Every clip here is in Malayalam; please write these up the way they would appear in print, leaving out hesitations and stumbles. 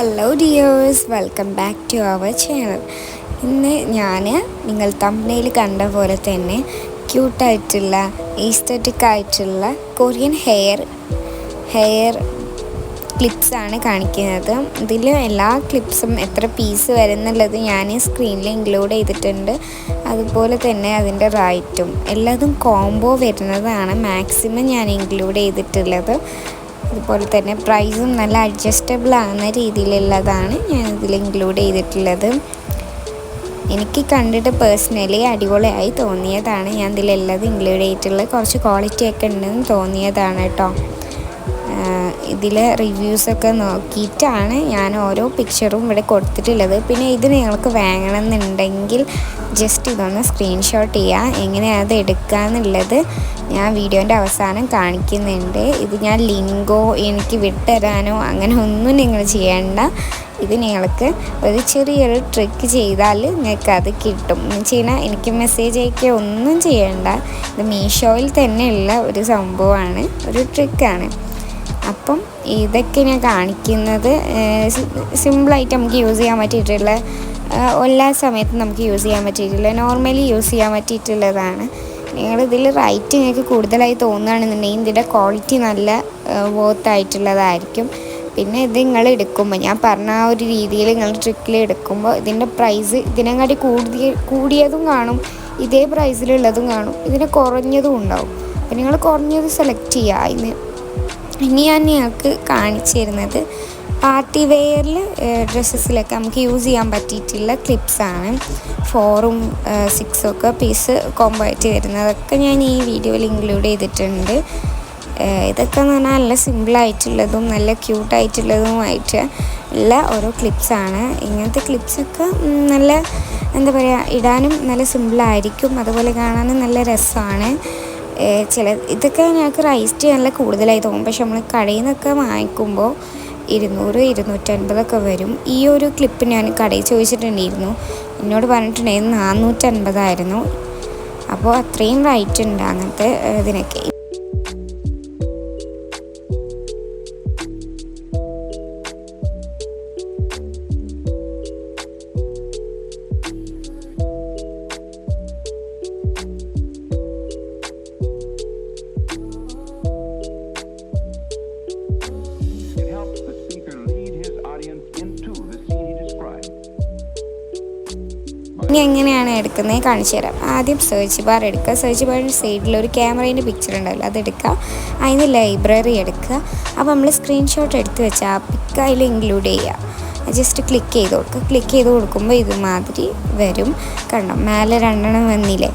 Hello dears, welcome back to our channel. ഇന്ന് ഞാൻ നിങ്ങൾ തംബ്നെയിൽ കണ്ട പോലെ തന്നെ ക്യൂട്ടായിട്ടുള്ള ഈസ്തറ്റിക് ആയിട്ടുള്ള കൊറിയൻ ഹെയർ ക്ലിപ്സാണ് കാണിക്കുന്നത്. ഇതിൽ എല്ലാ ക്ലിപ്സും എത്ര പീസ് വരുന്നുള്ളത് ഞാൻ സ്ക്രീനിൽ ഇൻക്ലൂഡ് ചെയ്തിട്ടുണ്ട്. അതുപോലെ തന്നെ അതിൻ്റെ റൈറ്റും എല്ലാതും കോംബോ വരുന്നതാണ് മാക്സിമം ഞാൻ ഇൻക്ലൂഡ് ചെയ്തിട്ടുള്ളത്. അതുപോലെ തന്നെ പ്രൈസും നല്ല അഡ്ജസ്റ്റബിൾ ആകുന്ന രീതിയിലുള്ളതാണ് ഞാൻ ഇതിൽ ഇൻക്ലൂഡ് ചെയ്തിട്ടുള്ളത്. എനിക്ക് കണ്ടിട്ട് പേഴ്സണലി അടിപൊളിയായി തോന്നിയതാണ് ഞാൻ ഇതിലെല്ലാം ഇൻക്ലൂഡ് ചെയ്തിട്ടുള്ളത്. കുറച്ച് ക്വാളിറ്റി ഒക്കെ ഉണ്ടെന്ന് തോന്നിയതാണ് കേട്ടോ. ഇതിൽ റിവ്യൂസൊക്കെ നോക്കിയിട്ടാണ് ഞാൻ ഓരോ പിക്ചറും ഇവിടെ കൊടുത്തിട്ടുള്ളത്. പിന്നെ ഇത് നിങ്ങൾക്ക് വാങ്ങണമെന്നുണ്ടെങ്കിൽ ജസ്റ്റ് ഇതൊന്ന് സ്ക്രീൻഷോട്ട് ചെയ്യുക. എങ്ങനെയാണ് അത് എടുക്കുക എന്നുള്ളത് ഞാൻ വീഡിയോൻ്റെ അവസാനം കാണിക്കുന്നുണ്ട്. ഇത് ഞാൻ ലിങ്കോ എനിക്ക് വിട്ടുതരാനോ അങ്ങനെ ഒന്നും നിങ്ങൾ ചെയ്യേണ്ട. ഇത് നിങ്ങൾക്ക് ഒരു ചെറിയൊരു ട്രിക്ക് ചെയ്താൽ നിങ്ങൾക്ക് അത് കിട്ടും. എന്ന് വെച്ച് കഴിഞ്ഞാൽ എനിക്ക് മെസ്സേജ് അയക്കുക ഒന്നും ചെയ്യേണ്ട. ഇത് മീഷോയിൽ തന്നെയുള്ള ഒരു സംഭവമാണ്, ഒരു ട്രിക്കാണ്. അപ്പം ഇതൊക്കെ ഞാൻ കാണിക്കുന്നത് സിമ്പിളായിട്ട് നമുക്ക് യൂസ് ചെയ്യാൻ പറ്റിയിട്ടുള്ള, എല്ലാ സമയത്തും നമുക്ക് യൂസ് ചെയ്യാൻ പറ്റിയിട്ടുള്ള, നോർമലി യൂസ് ചെയ്യാൻ പറ്റിയിട്ടുള്ളതാണ്. നിങ്ങളിതിൽ റൈറ്റ് നിങ്ങൾക്ക് കൂടുതലായി തോന്നുകയാണെന്നുണ്ടെങ്കിൽ ഇതിൻ്റെ ക്വാളിറ്റി നല്ല വർത്തായിട്ടുള്ളതായിരിക്കും. പിന്നെ ഇത് നിങ്ങൾ എടുക്കുമ്പോൾ ഞാൻ പറഞ്ഞ ആ ഒരു രീതിയിൽ നിങ്ങൾ ട്രിക്കിൽ എടുക്കുമ്പോൾ ഇതിൻ്റെ പ്രൈസ് ഇതിനെക്കാട്ടി കൂടിയതും കാണും, ഇതേ പ്രൈസിലുള്ളതും കാണും, ഇതിന് കുറഞ്ഞതും ഉണ്ടാവും. അപ്പോൾ നിങ്ങൾ കുറഞ്ഞത് സെലക്ട് ചെയ്യുക. ഇനി ഞാൻ നിങ്ങൾക്ക് കാണിച്ചു തരുന്നത് പാർട്ടി വെയറിൽ ഡ്രസ്സസിലൊക്കെ നമുക്ക് യൂസ് ചെയ്യാൻ പറ്റിയിട്ടുള്ള ക്ലിപ്സാണ്. 4ഉം 6ഉം ഒക്കെ പീസ് കോംബോ ആയിട്ട് വരുന്നതൊക്കെ ഞാൻ ഈ വീഡിയോയിൽ ഇൻക്ലൂഡ് ചെയ്തിട്ടുണ്ട്. ഇതൊക്കെ എന്ന് പറഞ്ഞാൽ നല്ല സിമ്പിളായിട്ടുള്ളതും നല്ല ക്യൂട്ടായിട്ടുള്ളതുമായിട്ട് ഉള്ള ഓരോ ക്ലിപ്സാണ്. ഇങ്ങനത്തെ ക്ലിപ്സൊക്കെ നല്ല എന്താ പറയുക, ഇടാനും നല്ല സിമ്പിളായിരിക്കും, അതുപോലെ കാണാനും നല്ല രസമാണ്. ഇതൊക്കെ ഞങ്ങൾക്ക് റൈറ്റ് നല്ല കൂടുതലായി തോന്നും. പക്ഷെ നമ്മൾ കടയിൽ നിന്നൊക്കെ വാങ്ങിക്കുമ്പോൾ 200-250 വരും. ഈ ഒരു ക്ലിപ്പ് ഞാൻ കടയിൽ ചോദിച്ചിട്ടുണ്ടായിരുന്നു, എന്നോട് പറഞ്ഞിട്ടുണ്ടായിരുന്നു 450 അപ്പോൾ അത്രയും റൈറ്റ് ഉണ്ട് അങ്ങനത്തെ ഇതിനൊക്കെ. ഇനി എങ്ങനെയാണ് എടുക്കുന്നത് കാണിച്ചു തരാം. ആദ്യം സെർച്ച് ബാർ എടുക്കുക. സെർച്ച് ബാറിൻ്റെ സൈഡിൽ ഒരു ക്യാമറേൻ്റെ പിക്ചർ ഉണ്ടാവില്ല, അതെടുക്കുക. അതിന് ലൈബ്രറി എടുക്കുക. അപ്പോൾ നമ്മൾ സ്ക്രീൻഷോട്ട് എടുത്ത് വെച്ചാൽ ആ പിക്ക് അതിൽ ഇൻക്ലൂഡ് ചെയ്യുക. ജസ്റ്റ് ക്ലിക്ക് ചെയ്ത് കൊടുക്കുക. ക്ലിക്ക് ചെയ്ത് കൊടുക്കുമ്പോൾ ഇതുമാതിരി വരും. കണ്ടോ, മേലെ 2 വന്നില്ലേ?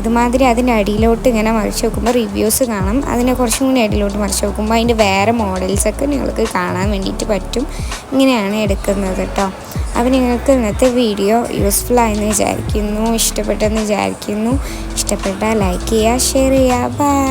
ഇതുമാതിരി അതിൻ്റെ അടിയിലോട്ട് ഇങ്ങനെ മറിച്ച് നോക്കുമ്പോൾ റിവ്യൂസ് കാണാം. അതിനെ കുറച്ചും കൂടി അടിയിലോട്ട് മറിച്ച് നോക്കുമ്പോൾ അതിൻ്റെ വേറെ മോഡൽസൊക്കെ നിങ്ങൾക്ക് കാണാൻ വേണ്ടിയിട്ട് പറ്റും. ഇങ്ങനെയാണ് എടുക്കുന്നത് കേട്ടോ. അപ്പോൾ നിങ്ങൾക്ക് ഇന്നത്തെ വീഡിയോ യൂസ്ഫുൾ ആയെന്ന് വിചാരിക്കുന്നു, ഇഷ്ടപ്പെട്ടെന്ന് വിചാരിക്കുന്നു. ഇഷ്ടപ്പെട്ടാൽ ലൈക്ക് ചെയ്യുക, ഷെയർ ചെയ്യുക. ബൈ.